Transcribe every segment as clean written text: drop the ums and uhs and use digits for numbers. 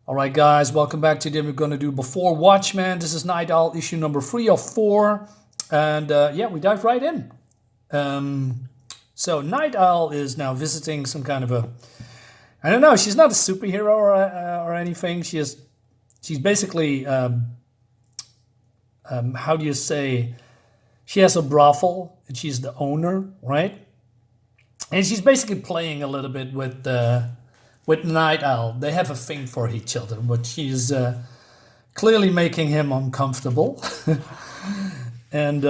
All right, guys, welcome back. Today we're going to do Before Watchmen. This is Nite Owl issue number 3 of 4. And yeah, we dive right in. So Nite Owl is now visiting some kind of a... I don't know, she's not a superhero or anything. She's basically, how do you say... She has a brothel, and she's the owner, right? And she's basically playing a little bit with Nite Owl. They have a thing for each other, but she's clearly making him uncomfortable. And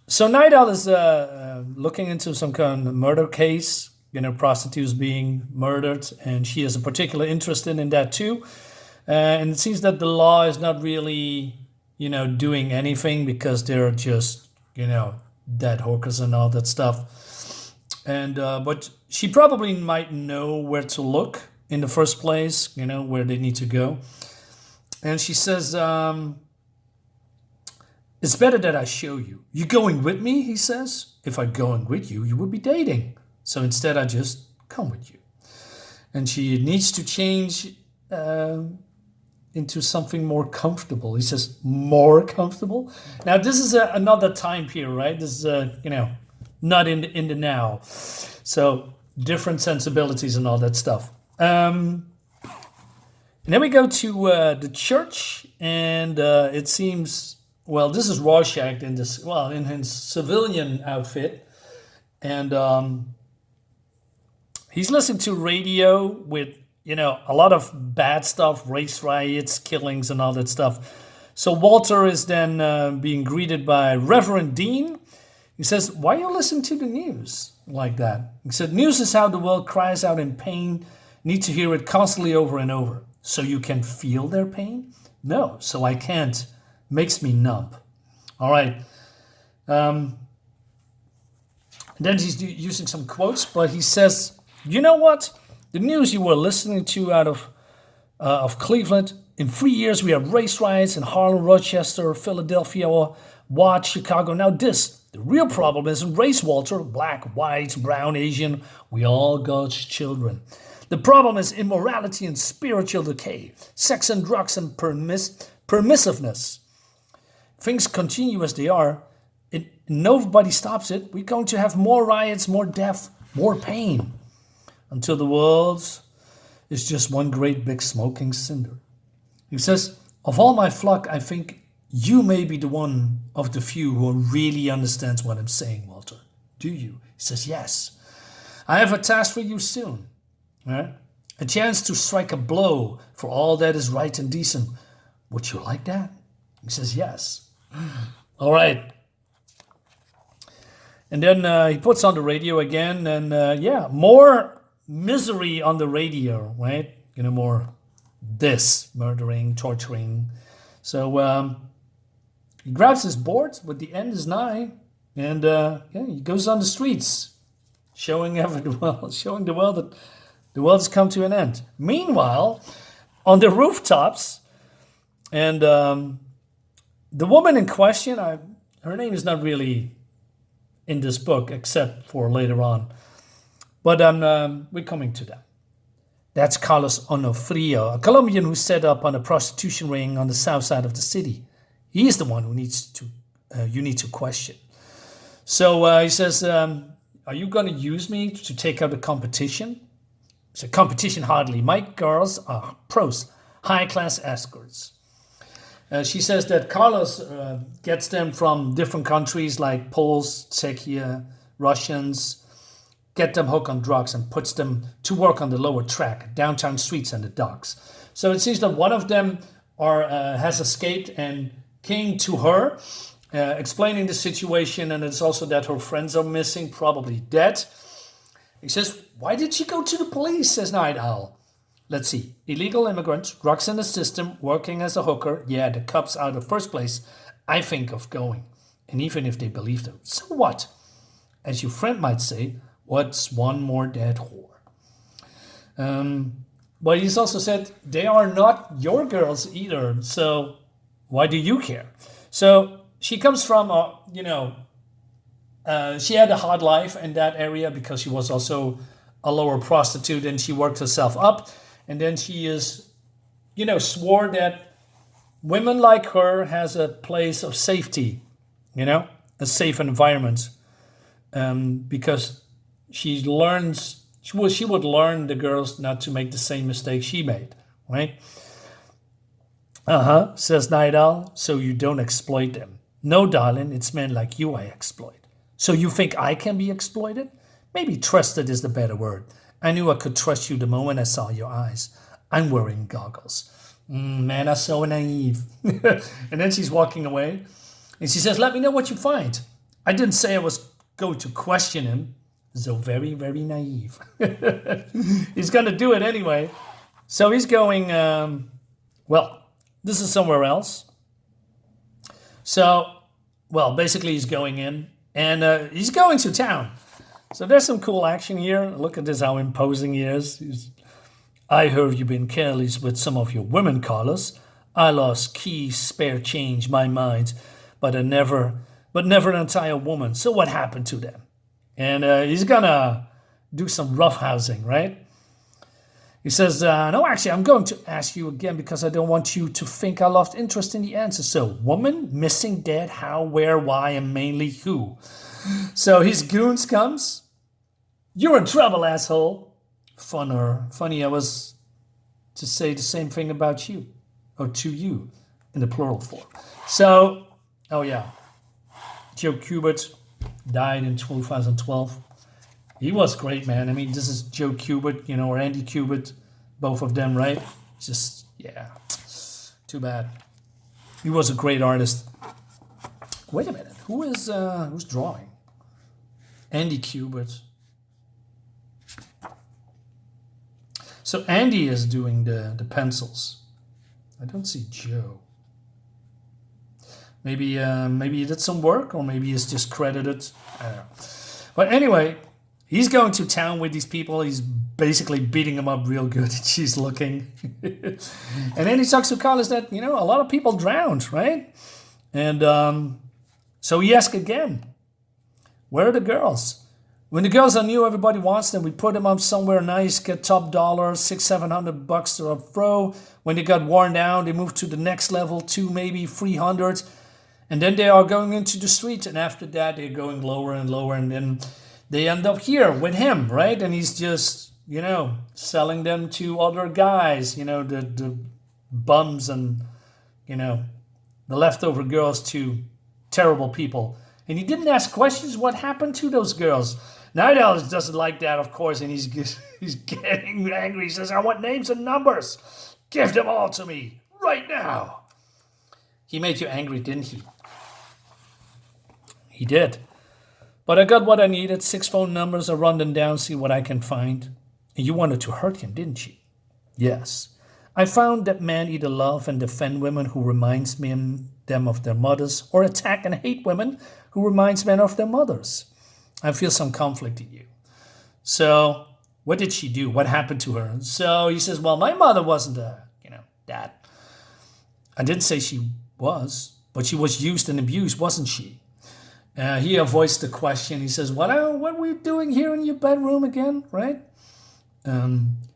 so Nite Owl is looking into some kind of murder case, prostitutes being murdered, and she has a particular interest in that too. And it seems that the law is not really, doing anything because they're just, dead hookers and all that stuff. And but she probably might know where to look in the first place, where they need to go. And she says, it's better that I show you. You going with me, he says. If I'm going with you, you would be dating. So instead, I just come with you. And she needs to change into something more comfortable. He says, more comfortable? Now, this is another time period, right? This is, not in the now. So different sensibilities and all that stuff. And then we go to the church, and it seems, well, this is Rorschach in his civilian outfit, and he's listening to radio with a lot of bad stuff, race riots, killings, and all that stuff. So Walter is then being greeted by Reverend Dean. He says, why you listen to the news like that? He said, news is how the world cries out in pain. Need to hear it constantly over and over. So you can feel their pain? No, so I can't. Makes me numb. All right. And then he's using some quotes, but he says, you know what? The news you were listening to out of Cleveland, in 3 years we have race riots in Harlem, Rochester, Philadelphia, Watts, Chicago. Now this. The real problem isn't race, Walter. Black, white, brown, Asian. We all God's children. The problem is immorality and spiritual decay. Sex and drugs and permissiveness. Things continue as they are. Nobody stops it. We're going to have more riots, more death, more pain. Until the world is just one great big smoking cinder. He says, of all my flock, I think you may be the one of the few who really understands what I'm saying, Walter. Do you? He says, yes. I have a task for you soon. Right? A chance to strike a blow for all that is right and decent. Would you like that? He says, yes. All right. And then he puts on the radio again. And more misery on the radio, right? More murdering, torturing. So he grabs his board, but the end is nigh, and he goes on the streets, showing the world that the world has come to an end. Meanwhile, on the rooftops, and the woman in question, her name is not really in this book, except for later on, but we're coming to that. That's Carlos Onofrio, a Colombian who set up on a prostitution ring on the south side of the city. He is the one who you need to question. So he says, are you going to use me to take out the competition? It's a competition hardly. My girls are pros, high-class escorts. She says that Carlos gets them from different countries like Poles, Czechia, Russians, get them hooked on drugs and puts them to work on the lower track, downtown streets and the docks. So it seems that one of them has escaped and came to her, explaining the situation, and it's also that her friends are missing, probably dead. He says, why did she go to the police, says Nite Owl. Let's see, illegal immigrant, drugs in the system, working as a hooker. Yeah, the cops are the first place I think of going. And even if they believe them, so what? As your friend might say, what's one more dead whore? But he's also said, they are not your girls either, so why do you care? So she comes from, she had a hard life in that area because she was also a lower prostitute and she worked herself up. And then she is swore that women like her has a place of safety, a safe environment, because she would learn the girls not to make the same mistake she made, right? Uh-huh, says Nite Owl, so you don't exploit them. No, darling, it's men like you I exploit. So you think I can be exploited? Maybe trusted is the better word. I knew I could trust you the moment I saw your eyes. I'm wearing goggles. Man, I'm so naive. And then she's walking away. And she says, let me know what you find. I didn't say I was going to question him. So very, very naive. He's going to do it anyway. So he's going, this is somewhere else. So, basically he's going in. And he's going to town. So there's some cool action here. Look at this, how imposing he is. I heard you've been careless with some of your women, Carlos. I lost keys, spare change, my mind, but never an entire woman. So what happened to them? And he's gonna do some roughhousing, right? He says, no, actually, I'm going to ask you again because I don't want you to think I lost interest in the answer. So, woman, missing, dead, how, where, why, and mainly who? So his goons comes. You're in trouble, asshole. Funny I was to say the same thing about you, or to you, in the plural form. So, Joe Kubert died in 2012. He was great, man. I mean, this is Joe Kubert, or Andy Kubert, both of them, right? Just, too bad. He was a great artist. Wait a minute, who's drawing? Andy Kubert. So Andy is doing the pencils. I don't see Joe. Maybe he did some work, or maybe he's just credited. I don't know. But anyway, he's going to town with these people. He's basically beating them up real good. She's looking. And then he talks to Carlos that, a lot of people drowned, right? And so he asks again, where are the girls? When the girls are new, everybody wants them. We put them up somewhere nice, get top dollar, $600-700 to a throw. When they got worn down, they move to the next level, 2 maybe 300. And then they are going into the street. And after that, they're going lower and lower. And then they end up here with him, right? And he's just, selling them to other guys, the bums and, the leftover girls to terrible people. And he didn't ask questions. What happened to those girls? Nite Owl doesn't like that, of course, and he's getting angry. He says, I want names and numbers. Give them all to me right now. He made you angry, didn't he? He did. But I got what I needed. 6 phone numbers. I run them down, see what I can find. And you wanted to hurt him, didn't you? Yes. I found that men either love and defend women who reminds them of their mothers, or attack and hate women who reminds men of their mothers. I feel some conflict in you. So, what did she do? What happened to her? So he says, well, my mother wasn't that. I didn't say she was, but she was used and abused, wasn't she? He avoids the question. He says, what are we doing here in your bedroom again, right?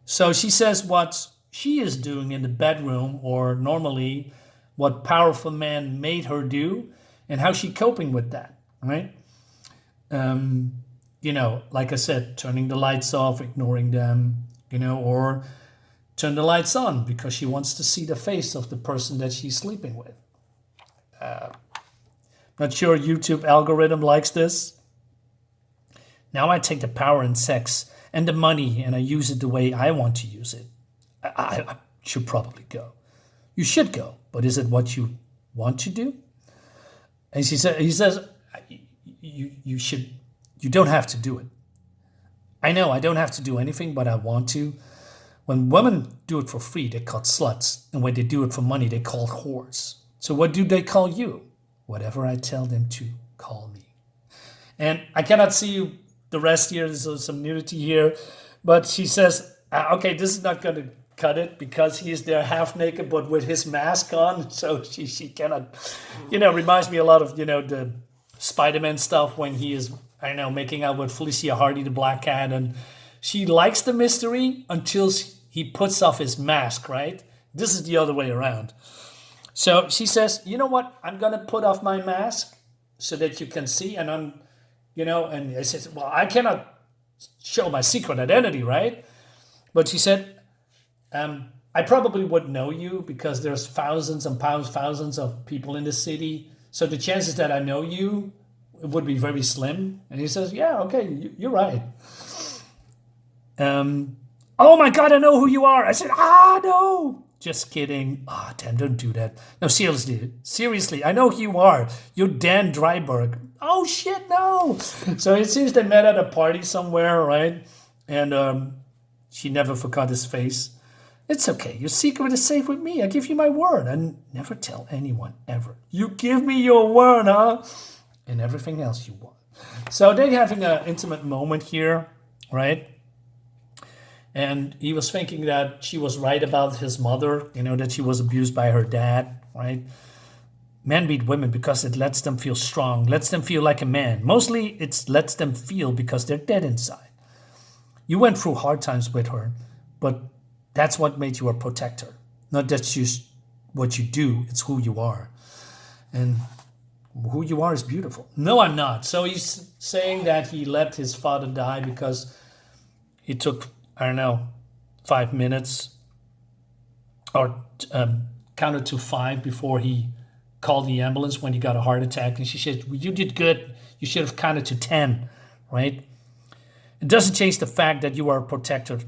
So she says what she is doing in the bedroom, or normally what powerful man made her do, and how she coping with that, right? Like I said, turning the lights off, ignoring them, or turn the lights on because she wants to see the face of the person that she's sleeping with. Not sure YouTube algorithm likes this. Now I take the power in sex and the money and I use it the way I want to use it. I should probably go. You should go, but is it what you want to do? And he says, you should. You don't have to do it. I know I don't have to do anything, but I want to. When women do it for free, they call sluts. And when they do it for money, they call whores. So what do they call you? Whatever I tell them to call me. And I cannot see you the rest here. There's some nudity here. But she says, okay, this is not going to cut it because he is there half naked, but with his mask on. So she cannot, reminds me a lot of, the Spider-Man stuff when he is, making out with Felicia Hardy, the Black Cat. And she likes the mystery until he puts off his mask, right? This is the other way around. So she says, you know what? I'm going to put off my mask so that you can see. And and I said, well, I cannot show my secret identity, right? But she said, I probably would know you because there's thousands and thousands of people in the city. So the chances that I know you would be very slim. And he says, yeah, okay, you're right. Oh my God, I know who you are. I said, no. Just kidding. Dan, don't do that. No, seriously, I know who you are. You're Dan Dryberg. Oh shit, no. So it seems they met at a party somewhere, right? And she never forgot his face. It's okay. Your secret is safe with me. I give you my word. And never tell anyone, ever. You give me your word, huh? And everything else you want. So they're having an intimate moment here, right? And he was thinking that she was right about his mother, that she was abused by her dad, right? Men beat women because it lets them feel strong, lets them feel like a man. Mostly it lets them feel because they're dead inside. You went through hard times with her, but that's what made you a protector. Not that what you do, it's who you are. And who you are is beautiful. No, I'm not. So he's saying that he let his father die because he took, 5 minutes or counted to 5 before he called the ambulance when he got a heart attack. And she said, well, you did good. You should have counted to 10, right? It doesn't change the fact that you are a protector.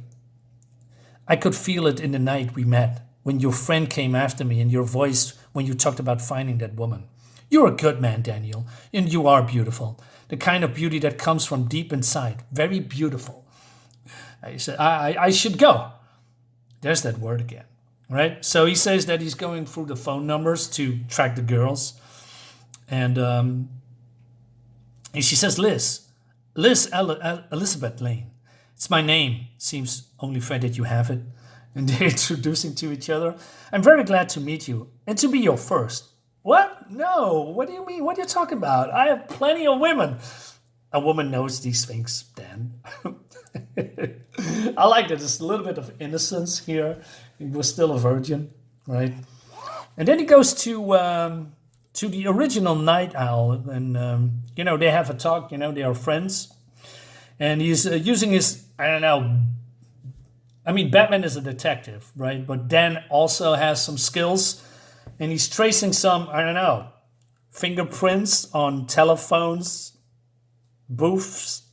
I could feel it in the night we met when your friend came after me and your voice when you talked about finding that woman. You're a good man, Daniel, and you are beautiful. The kind of beauty that comes from deep inside. Very beautiful. I said, I should go. There's that word again, right? So he says that he's going through the phone numbers to track the girls. And she says, Liz Elizabeth Lane. It's my name. Seems only fair that you have it. And they're introducing to each other. I'm very glad to meet you and to be your first. What? No. What do you mean? What are you talking about? I have plenty of women. A woman knows these things, Dan. I like that there's a little bit of innocence here. He was still a virgin, right? And then he goes to the original Nite Owl. And, they have a talk. They are friends. And he's using his, Batman is a detective, right? But Dan also has some skills. And he's tracing some, fingerprints on telephones, booths,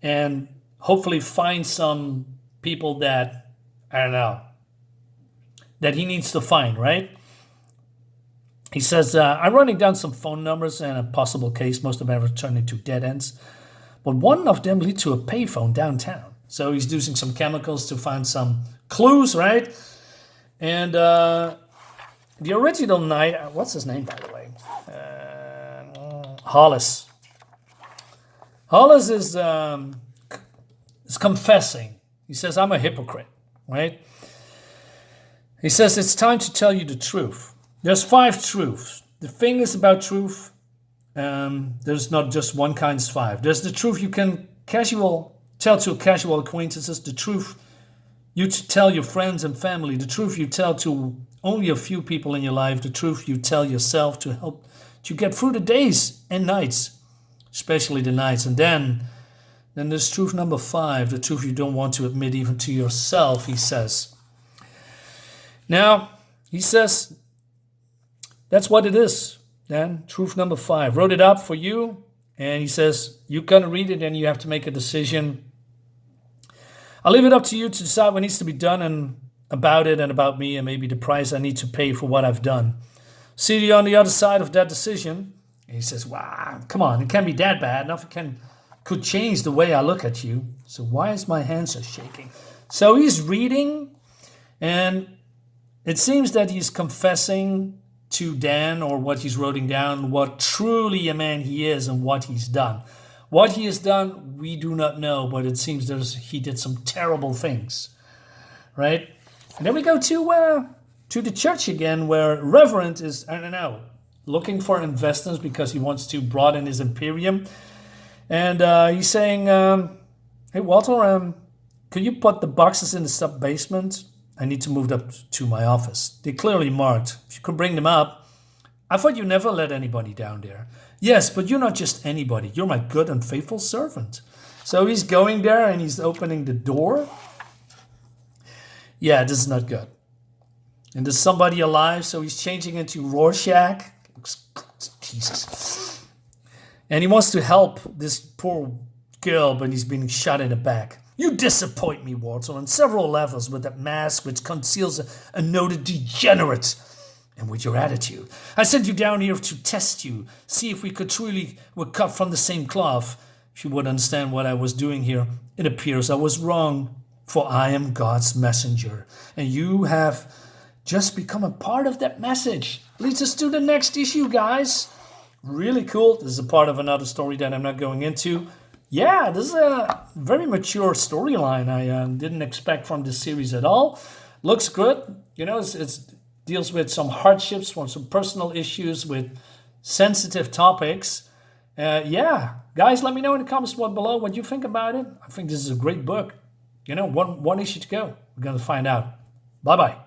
and hopefully find some people that, that he needs to find, right? He says, I'm running down some phone numbers and a possible case. Most of them have turned into dead ends. But one of them leads to a payphone downtown. So he's using some chemicals to find some clues, right? And the original Nite, what's his name, by the way? Hollis. Hollis is confessing. He says, I'm a hypocrite, right? He says, it's time to tell you the truth. There's 5 truths. The thing is about truth, there's not just one kind, it's 5. There's the truth you can tell to casual acquaintances, the truth you tell your friends and family, the truth you tell to only a few people in your life, the truth you tell yourself to help you get through the days and nights, especially the nights. And then there's truth number 5, the truth you don't want to admit even to yourself, he says. Now, he says, that's what it is, then. Truth number 5. Wrote it up for you, and he says, you're going to read it and you have to make a decision. I'll leave it up to you to decide what needs to be done and about it and about me and maybe the price I need to pay for what I've done. See you on the other side of that decision. And he says, wow, come on, it can't be that bad. Nothing could change the way I look at you. So why is my hand so shaking? So he's reading, and it seems that he's confessing to Dan, or what he's writing down, what truly a man he is and what he's done. What he has done, we do not know, but it seems he did some terrible things, right? And then we go to the church again, where Reverend is, looking for investors because he wants to broaden his imperium. And he's saying, hey, Walter, could you put the boxes in the sub-basement? I need to move up to my office. They clearly marked. If you could bring them up. I thought you never let anybody down there. Yes, but you're not just anybody. You're my good and faithful servant. So he's going there and he's opening the door. Yeah, this is not good. And there's somebody alive, so he's changing into Rorschach. Jesus. And he wants to help this poor girl, but he's being shot in the back. You disappoint me, Walter, on several levels with that mask which conceals a noted degenerate. And with your attitude. I sent you down here to test you, see if we could truly were cut from the same cloth. If you would understand what I was doing here, it appears I was wrong, for I am God's messenger. And you have just become a part of that message. Leads us to the next issue, guys. Really cool. This is a part of another story that I'm not going into. Yeah, this is a very mature storyline I didn't expect from this series at all. Looks good. You know, it's deals with some hardships, some personal issues with sensitive topics. Yeah, guys, let me know in the comments below what you think about it. I think this is a great book. You know, one issue to go. We're going to find out. Bye-bye.